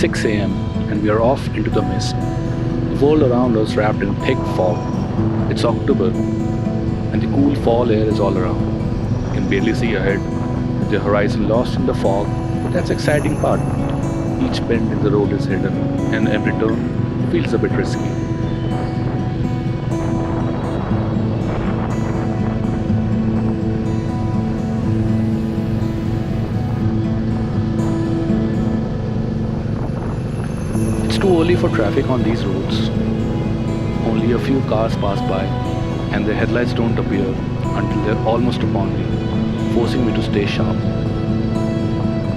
6 a.m. and we are off into the mist. The world around us wrapped in thick fog. It's October and the cool fall air is all around. You can barely see ahead, with the horizon lost in the fog, but that's the exciting part. Each bend in the road is hidden and every turn feels a bit risky. It's too early for traffic on these roads. Only a few cars pass by and their headlights don't appear until they're almost upon me, forcing me to stay sharp.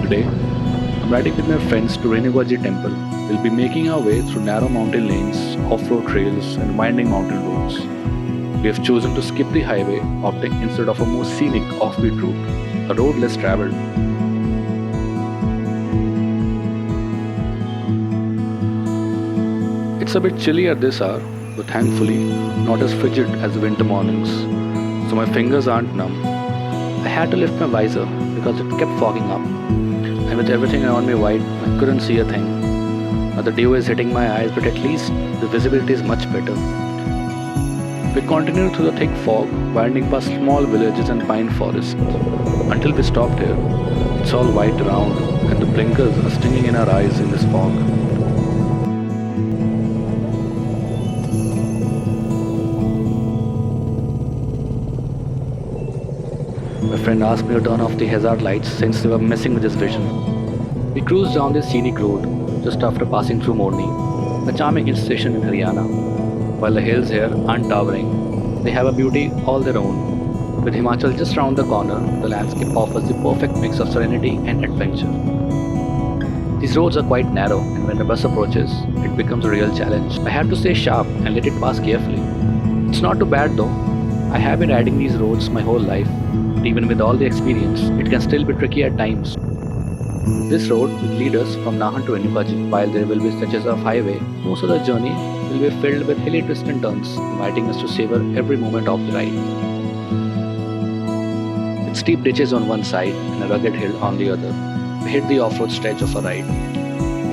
Today, I'm riding with my friends to Renukaji Temple. We'll be making our way through narrow mountain lanes, off-road trails and winding mountain roads. We have chosen to skip the highway, opting instead of a more scenic offbeat route, a road less traveled. It's a bit chilly at this hour, but thankfully not as frigid as the winter mornings, so my fingers aren't numb. I had to lift my visor because it kept fogging up, and with everything around me white, I couldn't see a thing. Now the dew is hitting my eyes, but at least the visibility is much better. We continued through the thick fog, winding past small villages and pine forests, until we stopped here. It's all white around, and the blinkers are stinging in our eyes in this fog. My friend asked me to turn off the hazard lights since they were messing with his vision. We cruised down this scenic road just after passing through Morni, a charming hill station in Haryana. While the hills here aren't towering, they have a beauty all their own. With Himachal just round the corner, the landscape offers the perfect mix of serenity and adventure. These roads are quite narrow, and when the bus approaches, it becomes a real challenge. I have to stay sharp and let it pass carefully. It's not too bad though. I have been riding these roads my whole life. Even with all the experience, it can still be tricky at times. This road will lead us from Nahan to Renukaji. While there will be stretches of highway, most of the journey will be filled with hilly twists and turns, inviting us to savor every moment of the ride. With steep ditches on one side and a rugged hill on the other, we hit the off-road stretch of a ride.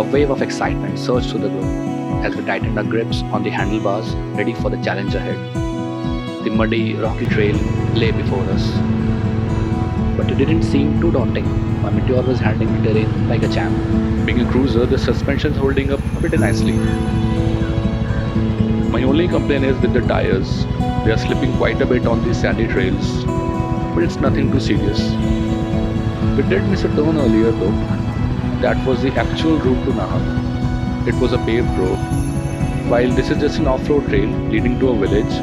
A wave of excitement surged through the group as we tightened our grips on the handlebars, ready for the challenge ahead. The muddy, rocky trail lay before us, but it didn't seem too daunting. My Meteor was handling the terrain like a champ. Being a cruiser, the suspension's holding up pretty nicely. My only complaint is with the tires. They are slipping quite a bit on these sandy trails, but it's nothing too serious. We did miss a turn earlier though. That was the actual route to Nahan. It was a paved road, while this is just an off-road trail leading to a village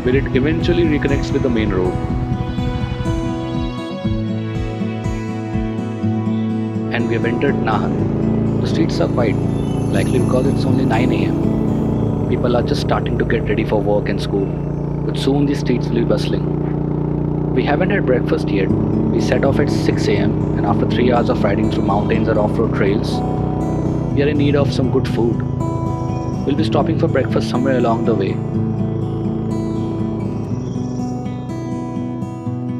where it eventually reconnects with the main road. And we have entered Nahan. The streets are quiet, likely because it's only 9 a.m. People are just starting to get ready for work and school, but soon the streets will be bustling. We haven't had breakfast yet. We set off at 6 a.m. and after 3 hours of riding through mountains and off-road trails, we are in need of some good food. We'll be stopping for breakfast somewhere along the way.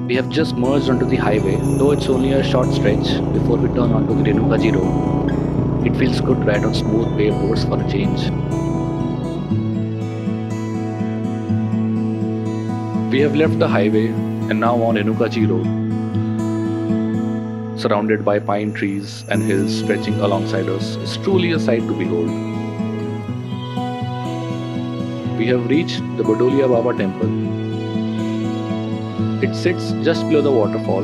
We have just merged onto the highway, though it's only a short stretch before we turn onto the Renukaji road. It feels good to ride on smooth paved roads for a change. We have left the highway and now on Renukaji road, surrounded by pine trees and hills stretching alongside us. It's truly a sight to behold. We have reached the Badolia Baba Temple. It sits just below the waterfall,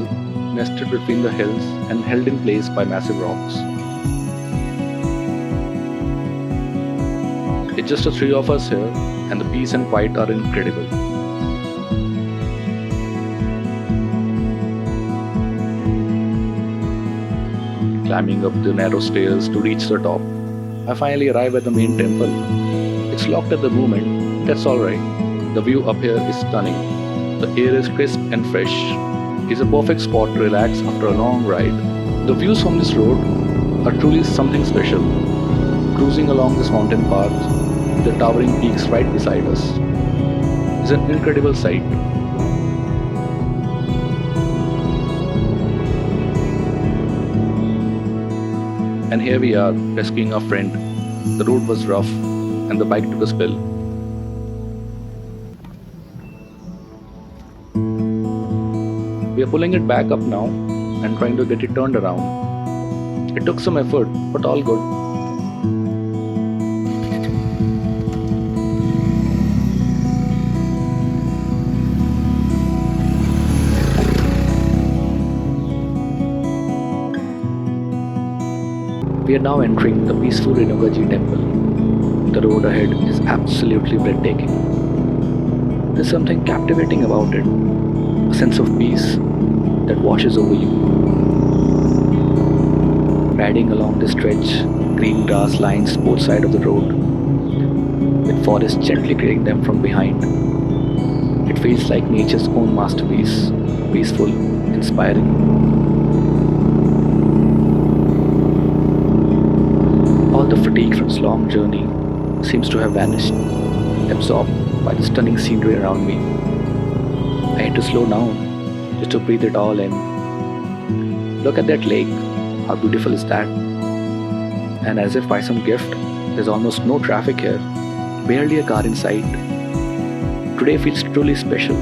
nested between the hills and held in place by massive rocks. It's just the three of us here, and the peace and quiet are incredible. Climbing up the narrow stairs to reach the top, I finally arrive at the main temple. It's locked at the moment, that's alright. The view up here is stunning. The air is crisp and fresh. It's a perfect spot to relax after a long ride. The views from this road are truly something special. Cruising along this mountain path with the towering peaks right beside us is an incredible sight. And here we are, rescuing our friend. The road was rough, and the bike took a spill. We are pulling it back up now and trying to get it turned around. It took some effort, but all good. We are now entering the peaceful Renukaji Temple. The road ahead is absolutely breathtaking. There's something captivating about it, a sense of peace that washes over you. Riding along this stretch, green grass lines both sides of the road, with forests gently clearing them from behind. It feels like nature's own masterpiece, peaceful, inspiring. All the fatigue from this long journey seems to have vanished, absorbed by the stunning scenery around me. I had to slow down just to breathe it all in. Look at that lake, how beautiful is that? And as if by some gift, there's almost no traffic here, barely a car in sight. Today feels truly special.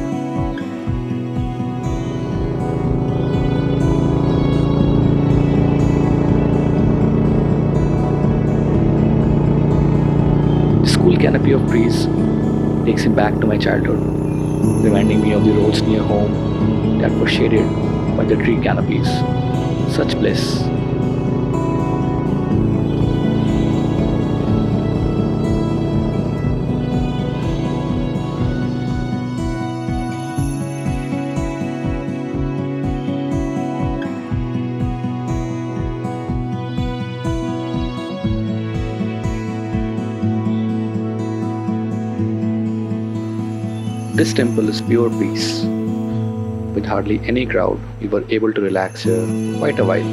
Cool canopy of trees takes me back to my childhood, reminding me of the roads near home that were shaded by the tree canopies. Such bliss. This temple is pure peace. With hardly any crowd, we were able to relax here quite a while.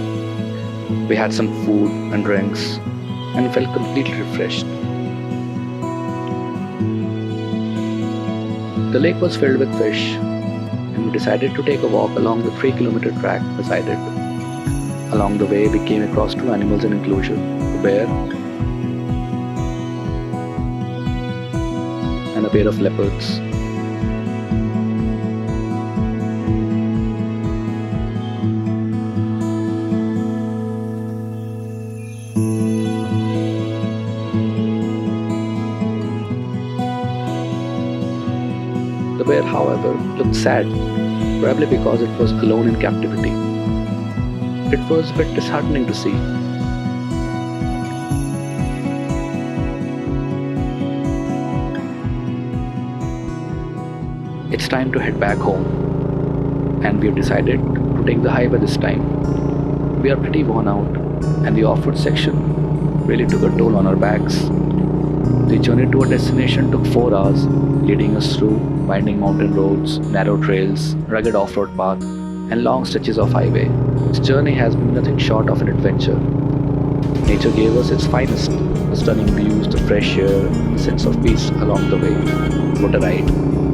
We had some food and drinks and felt completely refreshed. The lake was filled with fish, and we decided to take a walk along the 3-kilometer track beside it. Along the way, we came across 2 animals in enclosure, a bear and a pair of leopards. The bear, however, looked sad, probably because it was alone in captivity. It was a bit disheartening to see. It's time to head back home, and we have decided to take the highway this time. We are pretty worn out, and the off-road section really took a toll on our backs. The journey to our destination took 4 hours, leading us through winding mountain roads, narrow trails, rugged off-road paths, and long stretches of highway. This journey has been nothing short of an adventure. Nature gave us its finest, the stunning views, the fresh air, the sense of peace along the way. What a ride!